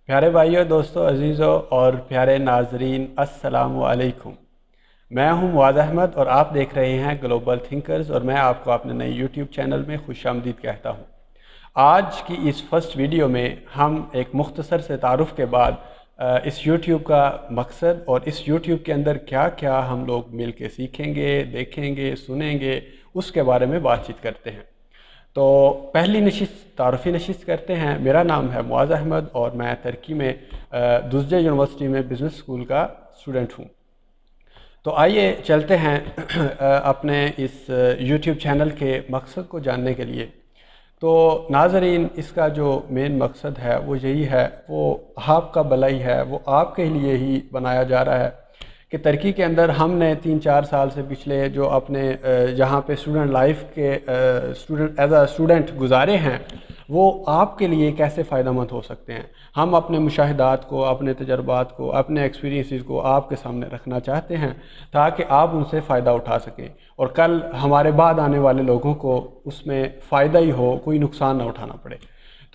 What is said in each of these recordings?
پیارے بھائیوں، دوستوں، عزیزوں اور پیارے ناظرین، السلام علیکم۔ میں ہوں معاذ احمد اور آپ دیکھ رہے ہیں گلوبل تھنکرز، اور میں آپ کو اپنے نئے یوٹیوب چینل میں خوش آمدید کہتا ہوں۔ آج کی اس فرسٹ ویڈیو میں ہم ایک مختصر سے تعارف کے بعد اس یوٹیوب کا مقصد اور اس یوٹیوب کے اندر کیا کیا ہم لوگ مل کے سیکھیں گے، دیکھیں گے، سنیں گے، اس کے بارے میں بات چیت کرتے ہیں۔ تو پہلی نشست تعارفی نشست کرتے ہیں۔ میرا نام ہے معاذ احمد اور میں ترکی میں دزجے یونیورسٹی میں بزنس اسکول کا اسٹوڈنٹ ہوں۔ تو آئیے چلتے ہیں اپنے اس یوٹیوب چینل کے مقصد کو جاننے کے لیے۔ تو ناظرین، اس کا جو مین مقصد ہے وہ یہی ہے، وہ آپ کا بھلائی ہے، وہ آپ کے لیے ہی بنایا جا رہا ہے کہ ترکی کے اندر ہم نے 3-4 سال سے پچھلے جو اپنے جہاں پہ اسٹوڈنٹ لائف کے ایز اے اسٹوڈنٹ گزارے ہیں، وہ آپ کے لیے کیسے فائدہ مند ہو سکتے ہیں۔ ہم اپنے مشاہدات کو، اپنے تجربات کو، اپنے ایکسپیرینسز کو آپ کے سامنے رکھنا چاہتے ہیں تاکہ آپ ان سے فائدہ اٹھا سکیں اور کل ہمارے بعد آنے والے لوگوں کو اس میں فائدہ ہی ہو، کوئی نقصان نہ اٹھانا پڑے۔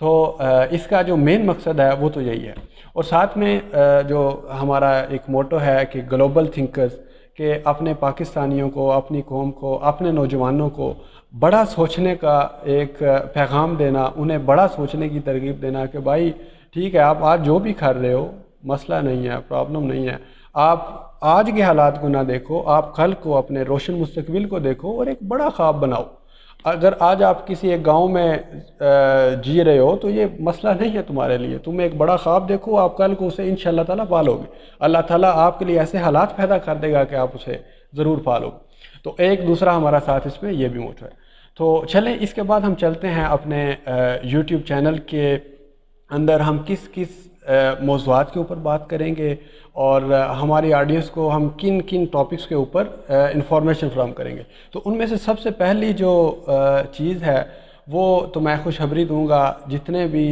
تو اس کا جو مین مقصد ہے وہ تو یہی ہے، اور ساتھ میں جو ہمارا ایک موٹو ہے کہ گلوبل تھنکرز، کہ اپنے پاکستانیوں کو، اپنی قوم کو، اپنے نوجوانوں کو بڑا سوچنے کا ایک پیغام دینا، انہیں بڑا سوچنے کی ترغیب دینا کہ بھائی ٹھیک ہے، آپ آج جو بھی کر رہے ہو مسئلہ نہیں ہے، پرابلم نہیں ہے، آپ آج کے حالات کو نہ دیکھو، آپ کل کو، اپنے روشن مستقبل کو دیکھو اور ایک بڑا خواب بناؤ۔ اگر آج آپ کسی ایک گاؤں میں جی رہے ہو تو یہ مسئلہ نہیں ہے تمہارے لیے، تم ایک بڑا خواب دیکھو، آپ کل کو اسے انشاءاللہ تعالیٰ پالو گے۔ اللہ تعالیٰ آپ کے لیے ایسے حالات پیدا کر دے گا کہ آپ اسے ضرور پالو گے۔ تو ایک دوسرا ہمارا ساتھ اس میں یہ بھی موٹو ہے۔ تو چلیں اس کے بعد ہم چلتے ہیں اپنے یوٹیوب چینل کے اندر ہم کس کس موضوعات کے اوپر بات کریں گے اور ہماری آڈینس کو ہم کن کن ٹاپکس کے اوپر انفارمیشن فراہم کریں گے۔ تو ان میں سے سب سے پہلی جو چیز ہے وہ تو میں خوشخبری دوں گا، جتنے بھی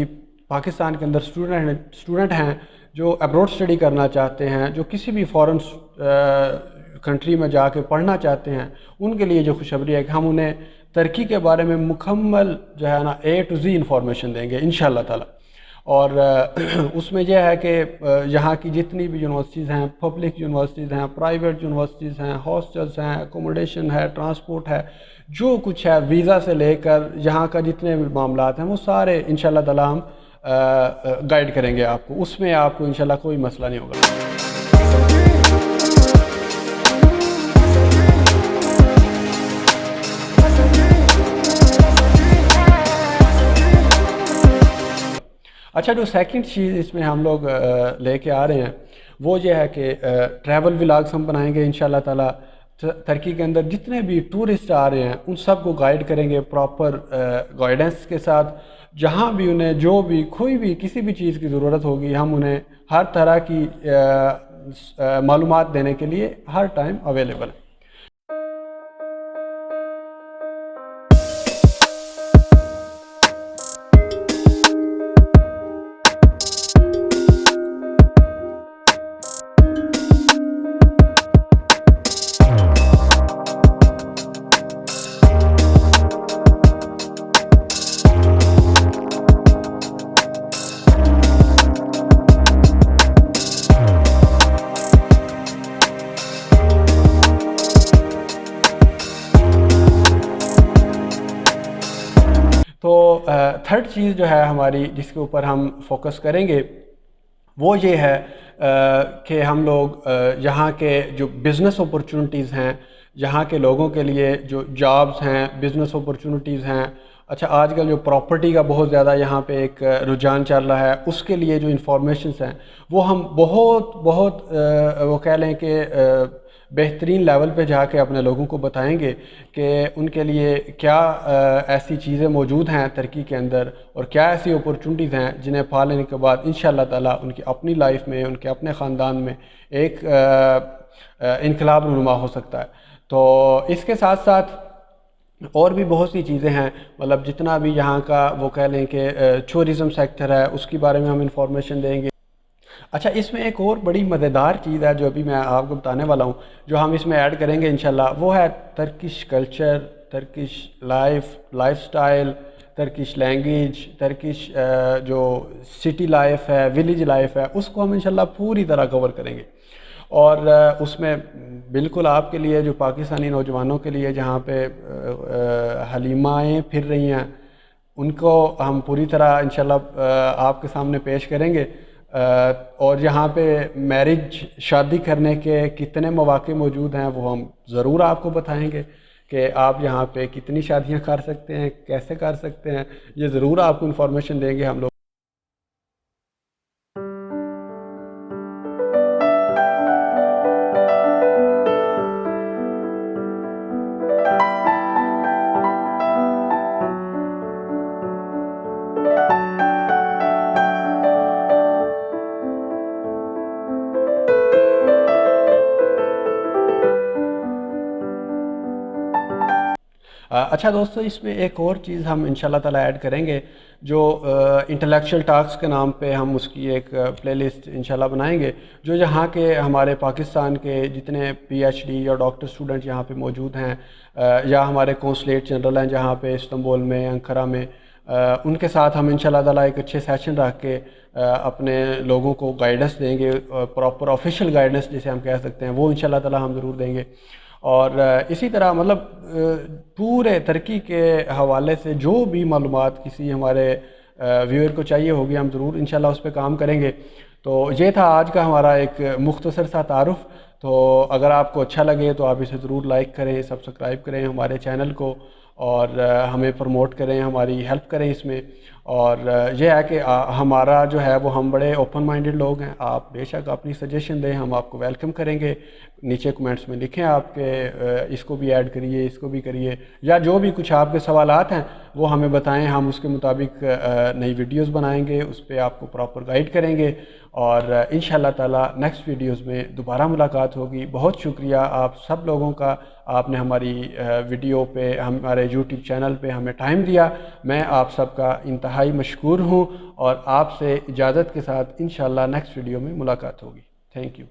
پاکستان کے اندر اسٹوڈنٹ ہیں جو ابروڈ اسٹڈی کرنا چاہتے ہیں، جو کسی بھی فورن کنٹری میں جا کے پڑھنا چاہتے ہیں، ان کے لیے جو خوشخبری ہے کہ ہم انہیں ترکی کے بارے میں مکمل جو ہے نا A to Z انفارمیشن دیں گے انشاءاللہ تعالی۔ اور اس میں یہ ہے کہ یہاں کی جتنی بھی یونیورسٹیز ہیں، پبلک یونیورسٹیز ہیں، پرائیویٹ یونیورسٹیز ہیں، ہاسٹلز ہیں، اکوموڈیشن ہے، ٹرانسپورٹ ہے، جو کچھ ہے، ویزا سے لے کر یہاں کا جتنے بھی معاملات ہیں، وہ سارے انشاءاللہ تعالی ہم گائیڈ کریں گے آپ کو۔ اس میں آپ کو انشاءاللہ کوئی مسئلہ نہیں ہوگا۔ اچھا، جو سیکنڈ چیز اس میں ہم لوگ لے کے آ رہے ہیں وہ یہ ہے کہ ٹریول ولاگز ہم بنائیں گے انشاءاللہ تعالی۔ ترکی کے اندر جتنے بھی ٹورسٹ آ رہے ہیں ان سب کو گائیڈ کریں گے پراپر گائیڈنس کے ساتھ۔ جہاں بھی انہیں جو بھی کوئی بھی کسی بھی چیز کی ضرورت ہوگی، ہم انہیں ہر طرح کی معلومات دینے کے لیے ہر ٹائم اویلیبل ہیں۔ تو تھرڈ چیز جو ہے ہماری جس کے اوپر ہم فوکس کریں گے وہ یہ ہے کہ ہم لوگ یہاں کے جو بزنس اپرچونٹیز ہیں، یہاں کے لوگوں کے لیے جو جابز ہیں، بزنس اپرچونٹیز ہیں۔ اچھا، آج کل جو پراپرٹی کا بہت زیادہ یہاں پہ ایک رجحان چل رہا ہے، اس کے لیے جو انفارمیشنز ہیں وہ ہم بہت وہ کہہ لیں کہ بہترین لیول پہ جا کے اپنے لوگوں کو بتائیں گے کہ ان کے لیے کیا ایسی چیزیں موجود ہیں ترکی کے اندر اور کیا ایسی اپرچونٹیز ہیں جنہیں پا لینے کے بعد انشاءاللہ تعالیٰ ان کی اپنی لائف میں، ان کے اپنے خاندان میں ایک انقلاب رونما ہو سکتا ہے۔ تو اس کے ساتھ ساتھ اور بھی بہت سی چیزیں ہیں، مطلب جتنا بھی یہاں کا وہ کہہ لیں کہ ٹورزم سیکٹر ہے اس کے بارے میں ہم انفارمیشن دیں گے۔ اچھا، اس میں ایک اور بڑی مزیدار چیز ہے جو ابھی میں آپ کو بتانے والا ہوں، جو ہم اس میں ایڈ کریں گے انشاءاللہ، وہ ہے Turkish culture, Turkish life style, Turkish language, Turkish جو سٹی لائف ہے، ویلیج لائف ہے، اس کو ہم انشاءاللہ پوری طرح کور کریں گے۔ اور اس میں بالکل آپ کے لیے، جو پاکستانی نوجوانوں کے لیے جہاں پہ حلیمائیں پھر رہی ہیں، ان کو ہم پوری طرح انشاءاللہ آپ کے سامنے پیش کریں گے۔ اور یہاں پہ میرج، شادی کرنے کے کتنے مواقع موجود ہیں وہ ہم ضرور آپ کو بتائیں گے کہ آپ یہاں پہ کتنی شادیاں کر سکتے ہیں، کیسے کر سکتے ہیں، یہ ضرور آپ کو انفارمیشن دیں گے ہم لوگ۔ اچھا دوستو، اس میں ایک اور چیز ہم انشاءاللہ تعالیٰ ایڈ کریں گے، جو انٹلیکچوئل ٹاکس کے نام پہ ہم اس کی ایک پلے لسٹ انشاءاللہ بنائیں گے، جو یہاں کے ہمارے پاکستان کے جتنے پی ایچ ڈی یا ڈاکٹر اسٹوڈنٹ یہاں پہ موجود ہیں، یا ہمارے کونسلیٹ جنرل ہیں جہاں پہ استنبول میں، انقرہ میں، ان کے ساتھ ہم انشاءاللہ تعالیٰ ایک اچھے سیشن رکھ کے اپنے لوگوں کو گائیڈنس دیں گے، پراپر آفیشیل گائیڈنس جسے ہم کہہ سکتے ہیں، وہ انشاءاللہ تعالیٰ ہم ضرور دیں گے۔ اور اسی طرح مطلب پورے ترکی کے حوالے سے جو بھی معلومات کسی ہمارے ویور کو چاہیے ہوگی، ہم ضرور انشاءاللہ اس پہ کام کریں گے۔ تو یہ تھا آج کا ہمارا ایک مختصر سا تعارف۔ تو اگر آپ کو اچھا لگے تو آپ اسے ضرور لائک کریں، سبسکرائب کریں ہمارے چینل کو، اور ہمیں پروموٹ کریں، ہماری ہیلپ کریں اس میں۔ اور یہ ہے کہ ہمارا جو ہے وہ، ہم بڑے اوپن مائنڈڈ لوگ ہیں، آپ بے شک اپنی سجیشن دیں، ہم آپ کو ویلکم کریں گے۔ نیچے کمنٹس میں لکھیں آپ کے اس کو بھی ایڈ کریے، اس کو بھی کریے، یا جو بھی کچھ آپ کے سوالات ہیں وہ ہمیں بتائیں، ہم اس کے مطابق نئی ویڈیوز بنائیں گے، اس پہ آپ کو پراپر گائیڈ کریں گے۔ اور انشاءاللہ تعالیٰ نیکسٹ ویڈیوز میں دوبارہ ملاقات ہوگی۔ بہت شکریہ آپ سب لوگوں کا، آپ نے ہماری ویڈیو پہ، ہمارے یوٹیوب چینل پہ ہمیں ٹائم دیا۔ میں آپ سب کا انتہائی مشکور ہوں، اور آپ سے اجازت کے ساتھ انشاءاللہ نیکسٹ ویڈیو میں ملاقات ہوگی۔ Thank you.